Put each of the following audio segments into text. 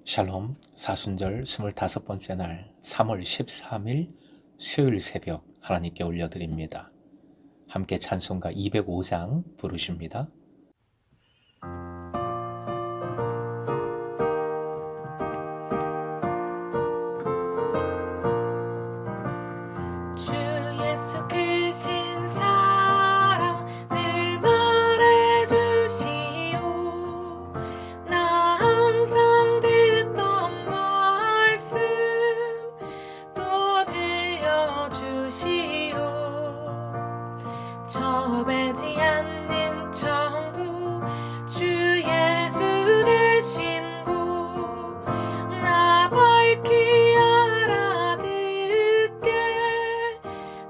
샬롬 사순절 25번째 날 3월 13일 수요일 새벽 하나님께 올려드립니다. 함께 찬송가 205장 부르십니다. 주 예수 크신 사랑 늘 말해주시오. 나 항상 듣던 말씀 또 들려주시오. 좁지 않는 천국 주 예수 계신 곳 나 밝히 알아듣게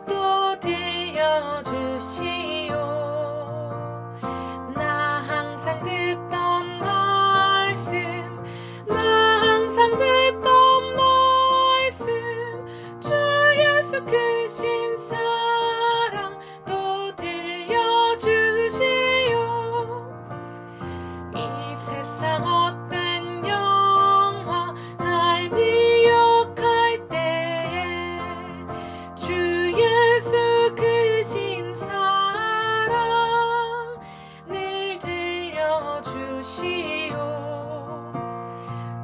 또 들려주시오. 나 항상 듣던 말씀 나 항상 듣던 말씀 주 예수 크신 사랑 또 들려주시오. 이 세상 어떤 영화 날 미혹할 때에 주 예수 크신 사랑 늘 들려주시오.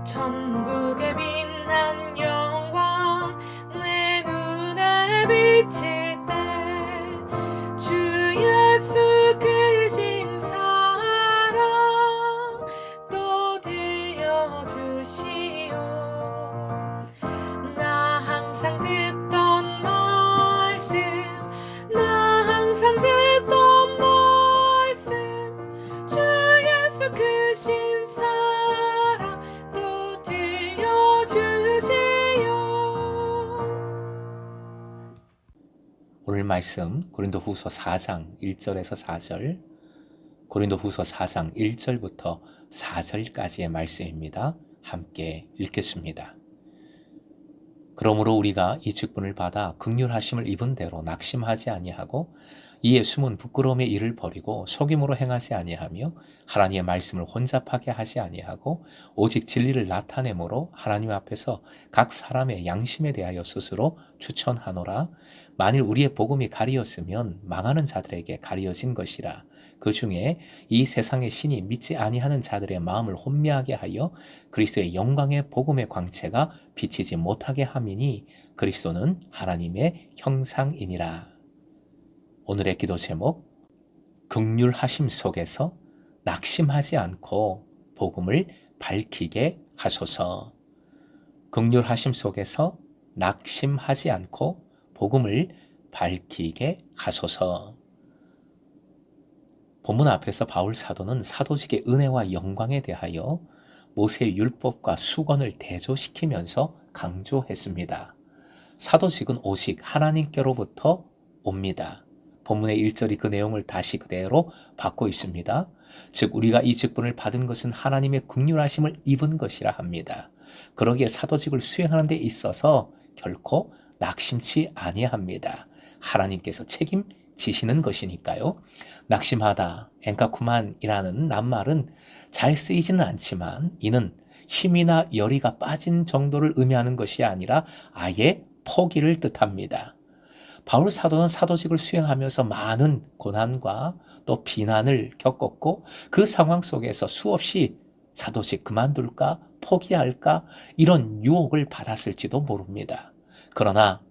천국의 빛난 영광 내 눈에 비칠 때 주 예수 크신 사랑 또 들려주시오. 나 항상 듣던 말씀 나 항상 듣던 말씀 주 예수 크신 사랑 또 들려주시오. 오늘 말씀 고린도후서 4장 1절에서 4절, 고린도후서 4장 1절부터 4절까지의 말씀입니다. 함께 읽겠습니다. 그러므로 우리가 이 직분을 받아 긍휼하심을 입은 대로 낙심하지 아니하고 이에 숨은 부끄러움의 일을 버리고 속임으로 행하지 아니하며 하나님의 말씀을 혼잡하게 하지 아니하고 오직 진리를 나타내므로 하나님 앞에서 각 사람의 양심에 대하여 스스로 추천하노라. 만일 우리의 복음이 가리었으면 망하는 자들에게 가리어진 것이라. 그 중에 이 세상의 신이 믿지 아니하는 자들의 마음을 혼미하게 하여 그리스도의 영광의 복음의 광채가 비치지 못하게 함이니 그리스도는 하나님의 형상이니라. 오늘의 기도 제목, 긍휼하심 속에서 낙심하지 않고 복음을 밝히게 하소서. 긍휼하심 속에서 낙심하지 않고 복음을 밝히게 하소서. 본문 앞에서 바울 사도는 사도직의 은혜와 영광에 대하여 모세의 율법과 수건을 대조시키면서 강조했습니다. 사도직은 오직 하나님께로부터 옵니다. 본문의 1절이 그 내용을 다시 그대로 받고 있습니다. 즉 우리가 이 직분을 받은 것은 하나님의 긍휼하심을 입은 것이라 합니다. 그러기에 사도직을 수행하는 데 있어서 결코 낙심치 아니합니다. 하나님께서 책임지시는 것이니까요. 낙심하다, 엔카쿠만이라는 낱말은 잘 쓰이지는 않지만 이는 힘이나 열의가 빠진 정도를 의미하는 것이 아니라 아예 포기를 뜻합니다. 바울 사도는 사도직을 수행하면서 많은 고난과 또 비난을 겪었고 그 상황 속에서 수없이 사도직 그만둘까 포기할까 이런 유혹을 받았을지도 모릅니다. 그러나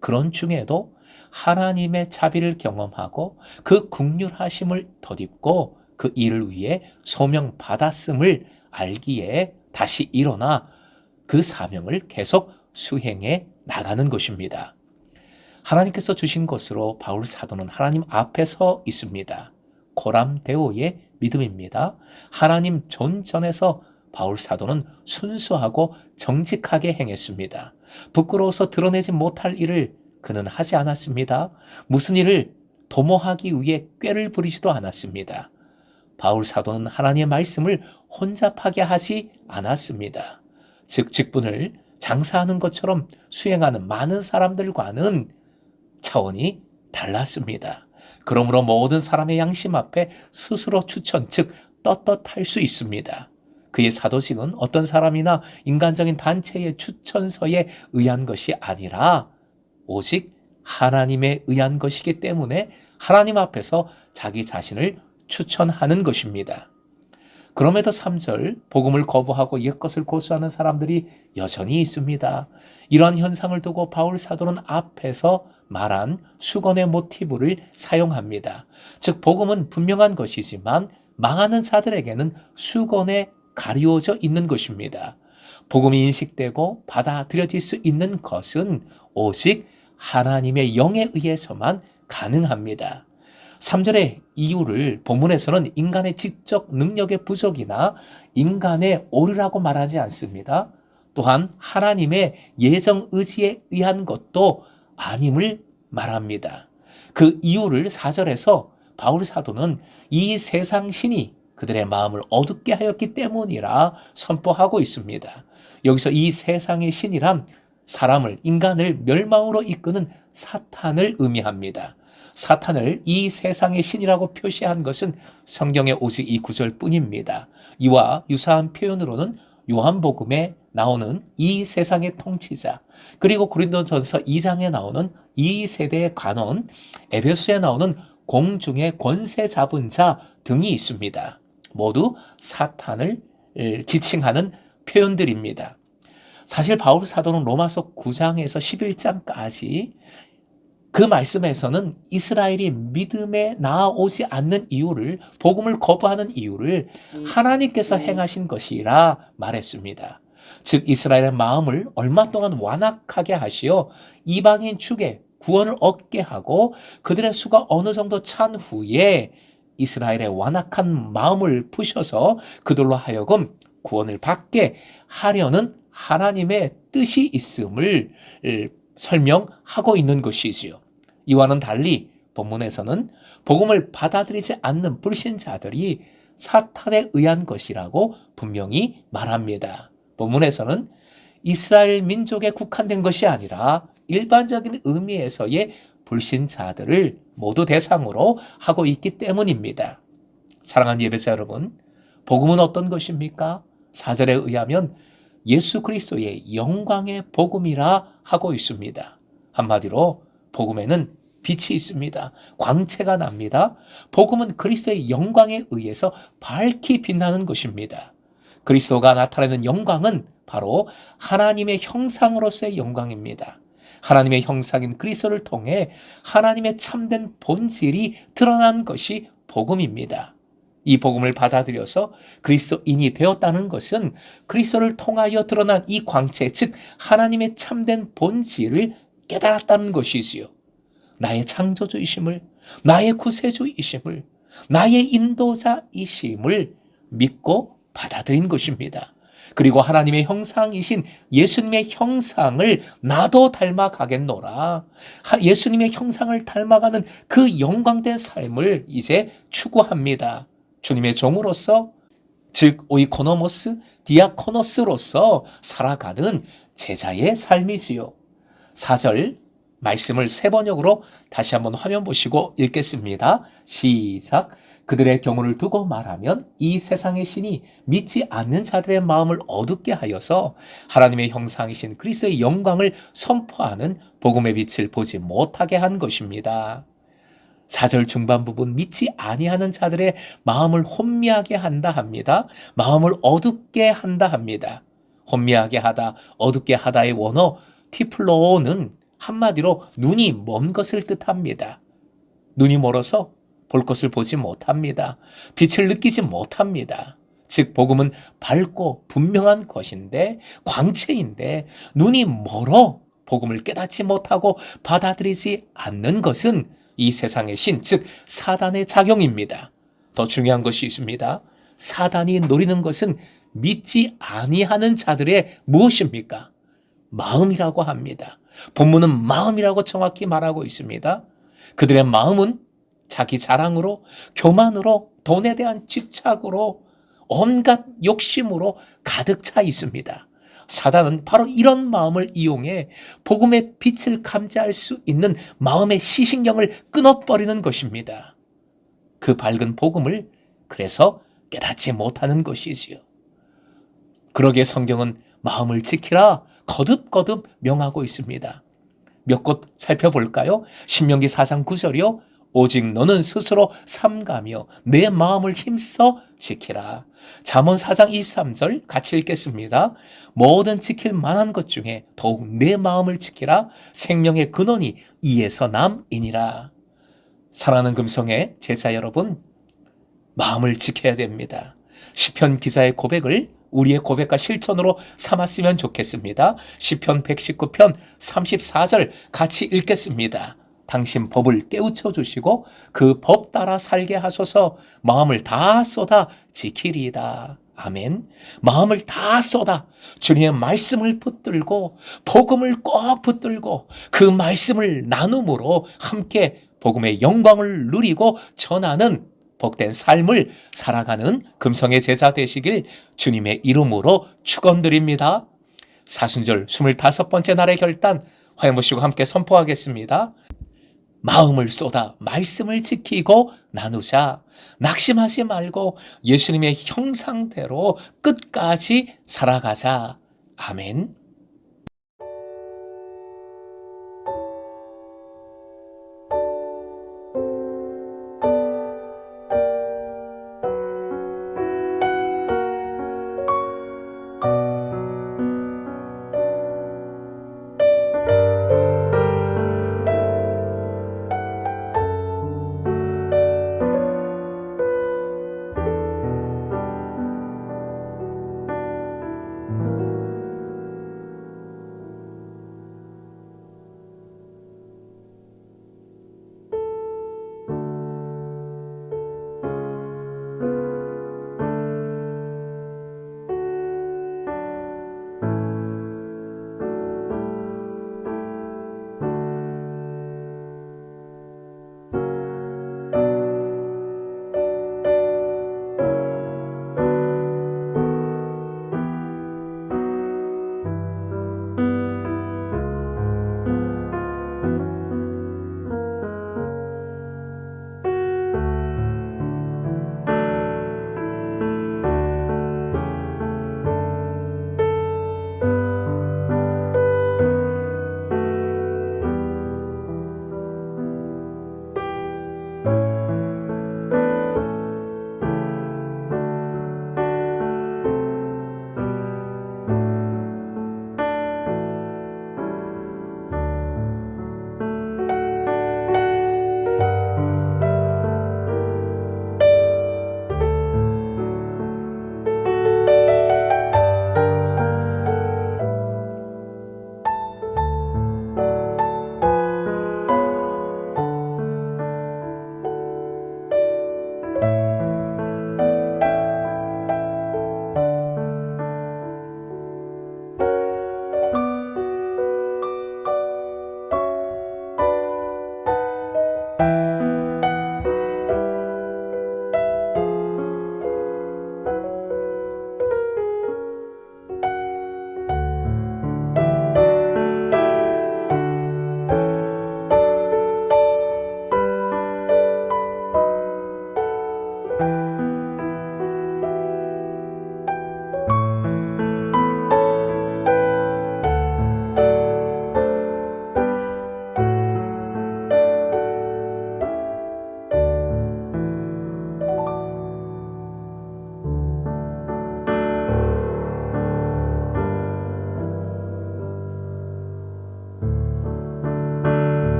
그런 중에도 하나님의 자비를 경험하고 그 긍휼하심을 덧입고 그 일을 위해 소명받았음을 알기에 다시 일어나 그 사명을 계속 수행해 나가는 것입니다. 하나님께서 주신 것으로 바울 사도는 하나님 앞에 서 있습니다. 고람데오의 믿음입니다. 하나님 존전에서 바울 사도는 순수하고 정직하게 행했습니다. 부끄러워서 드러내지 못할 일을 그는 하지 않았습니다. 무슨 일을 도모하기 위해 꾀를 부리지도 않았습니다. 바울 사도는 하나님의 말씀을 혼잡하게 하지 않았습니다. 즉 직분을 장사하는 것처럼 수행하는 많은 사람들과는 차원이 달랐습니다. 그러므로 모든 사람의 양심 앞에 스스로 추천, 즉 떳떳할 수 있습니다. 그의 사도직은 어떤 사람이나 인간적인 단체의 추천서에 의한 것이 아니라 오직 하나님에 의한 것이기 때문에 하나님 앞에서 자기 자신을 추천하는 것입니다. 그럼에도 3절 복음을 거부하고 옛것을 고수하는 사람들이 여전히 있습니다. 이러한 현상을 두고 바울 사도는 앞에서 말한 수건의 모티브를 사용합니다. 즉 복음은 분명한 것이지만 망하는 자들에게는 수건에 가리워져 있는 것입니다. 복음이 인식되고 받아들여질 수 있는 것은 오직 하나님의 영에 의해서만 가능합니다. 3절의 이유를 본문에서는 인간의 지적 능력의 부족이나 인간의 오류라고 말하지 않습니다. 또한 하나님의 예정 의지에 의한 것도 아님을 말합니다. 그 이유를 4절에서 바울 사도는 이 세상 신이 그들의 마음을 어둡게 하였기 때문이라 선포하고 있습니다. 여기서 이 세상의 신이란 사람을, 인간을 멸망으로 이끄는 사탄을 의미합니다. 사탄을 이 세상의 신이라고 표시한 것은 성경의 오직 이 구절뿐입니다. 이와 유사한 표현으로는 요한복음에 나오는 이 세상의 통치자, 그리고 고린도전서 2장에 나오는 이 세대의 관원, 에베소서에 나오는 공중의 권세 잡은 자 등이 있습니다. 모두 사탄을 지칭하는 표현들입니다. 사실 바울 사도는 로마서 9장에서 11장까지 그 말씀에서는 이스라엘이 믿음에 나아오지 않는 이유를, 복음을 거부하는 이유를 하나님께서 행하신 것이라 말했습니다. 즉 이스라엘의 마음을 얼마 동안 완악하게 하시어 이방인 축에 구원을 얻게 하고 그들의 수가 어느 정도 찬 후에 이스라엘의 완악한 마음을 푸셔서 그들로 하여금 구원을 받게 하려는 하나님의 뜻이 있음을 설명하고 있는 것이지요. 이와는 달리 본문에서는 복음을 받아들이지 않는 불신자들이 사탄에 의한 것이라고 분명히 말합니다. 본문에서는 이스라엘 민족에 국한된 것이 아니라 일반적인 의미에서의 불신자들을 모두 대상으로 하고 있기 때문입니다. 사랑하는 예배자 여러분, 복음은 어떤 것입니까? 4절에 의하면 예수 그리스도의 영광의 복음이라 하고 있습니다. 한마디로 복음에는 빛이 있습니다. 광채가 납니다. 복음은 그리스도의 영광에 의해서 밝히 빛나는 것입니다. 그리스도가 나타내는 영광은 바로 하나님의 형상으로서의 영광입니다. 하나님의 형상인 그리스도를 통해 하나님의 참된 본질이 드러난 것이 복음입니다. 이 복음을 받아들여서 그리스도인이 되었다는 것은 그리스도를 통하여 드러난 이 광채, 즉 하나님의 참된 본질을 깨달았다는 것이지요. 나의 창조주이심을, 나의 구세주이심을, 나의 인도자이심을 믿고 받아들인 것입니다. 그리고 하나님의 형상이신 예수님의 형상을 나도 닮아가겠노라. 예수님의 형상을 닮아가는 그 영광된 삶을 이제 추구합니다. 주님의 종으로서, 즉 오이코노모스, 디아코노스로서 살아가는 제자의 삶이지요. 4절 말씀을 세 번역으로 다시 한번 화면 보시고 읽겠습니다. 시작. 그들의 경우를 두고 말하면 이 세상의 신이 믿지 않는 자들의 마음을 어둡게 하여서 하나님의 형상이신 그리스도의 영광을 선포하는 복음의 빛을 보지 못하게 한 것입니다. 4절 중반 부분 믿지 아니하는 자들의 마음을 혼미하게 한다 합니다. 마음을 어둡게 한다 합니다. 혼미하게 하다, 어둡게 하다의 원어 티플로는 한마디로 눈이 먼 것을 뜻합니다. 눈이 멀어서 볼 것을 보지 못합니다. 빛을 느끼지 못합니다. 즉 복음은 밝고 분명한 것인데, 광채인데 눈이 멀어 복음을 깨닫지 못하고 받아들이지 않는 것은 이 세상의 신, 즉 사단의 작용입니다. 더 중요한 것이 있습니다. 사단이 노리는 것은 믿지 아니하는 자들의 무엇입니까? 마음이라고 합니다. 본문은 마음이라고 정확히 말하고 있습니다. 그들의 마음은 자기 자랑으로, 교만으로, 돈에 대한 집착으로, 온갖 욕심으로 가득 차 있습니다. 사단은 바로 이런 마음을 이용해 복음의 빛을 감지할 수 있는 마음의 시신경을 끊어버리는 것입니다. 그 밝은 복음을 그래서 깨닫지 못하는 것이지요. 그러기에 성경은 마음을 지키라 거듭거듭 명하고 있습니다. 몇 곳 살펴볼까요? 신명기 4장 9절이요. 오직 너는 스스로 삼가며 내 마음을 힘써 지키라. 잠언 4장 23절 같이 읽겠습니다. 모든 지킬 만한 것 중에 더욱 내 마음을 지키라. 생명의 근원이 이에서 남이니라. 사랑하는 금성의 제자 여러분, 마음을 지켜야 됩니다. 시편 기자의 고백을 우리의 고백과 실천으로 삼았으면 좋겠습니다. 시편 119편 34절 같이 읽겠습니다. 당신 법을 깨우쳐 주시고 그 법 따라 살게 하소서. 마음을 다 쏟아 지키리이다. 아멘. 마음을 다 쏟아 주님의 말씀을 붙들고 복음을 꼭 붙들고 그 말씀을 나눔으로 함께 복음의 영광을 누리고 전하는 복된 삶을 살아가는 금성의 제자 되시길 주님의 이름으로 축원드립니다. 사순절 25번째 날의 결단 화해 모시고 함께 선포하겠습니다. 마음을 쏟아 말씀을 지키고 나누자. 낙심하지 말고 예수님의 형상대로 끝까지 살아가자. 아멘.